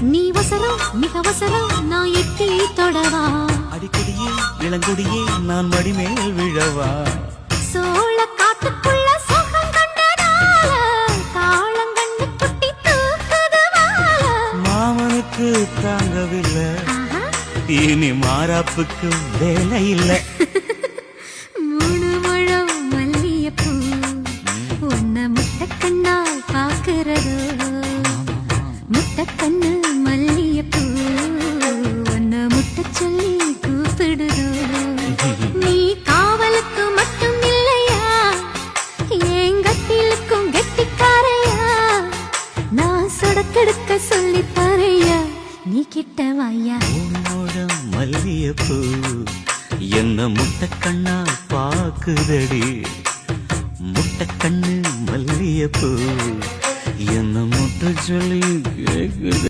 நீ வசரம் மிக வசரம் நான் எட்டி தொடவா அடிக்கொடியே இளங்கொடியே நான் மடிமேல் விழவா சோழ காட்டுக்குள்ள சுகம் கண்டதால காளங்கண்ணு குட்டி தூக்குதுவால மாமனுக்கு தாங்கவில்லை இனி மாறாப்புக்கு வேலை இல்லை மூணு முழம் மல்லியப்பூ உன்னை முட்டக்கண்ணால் பாக்குறதோ முட்டக்கண்ணு மல்லியப்பூ உன்னை முட்ட சொல்லி கூப்பிடுதோ நீ காவலுக்கு மட்டும் இல்லையா எங்கட்டிலுக்கும் கெட்டிக்காரையா நான் சொடக்கெடுக்க சொல்லி தரையா நீ கிட்ட வாயா உன்னோடம் மல்லியப்பூ என்ன முட்டக்கண்ணா பாக்குதடி முட்டக்கண்ணு மல்லியப்பூ என்ன முட்ட சொல்லி கேக்குது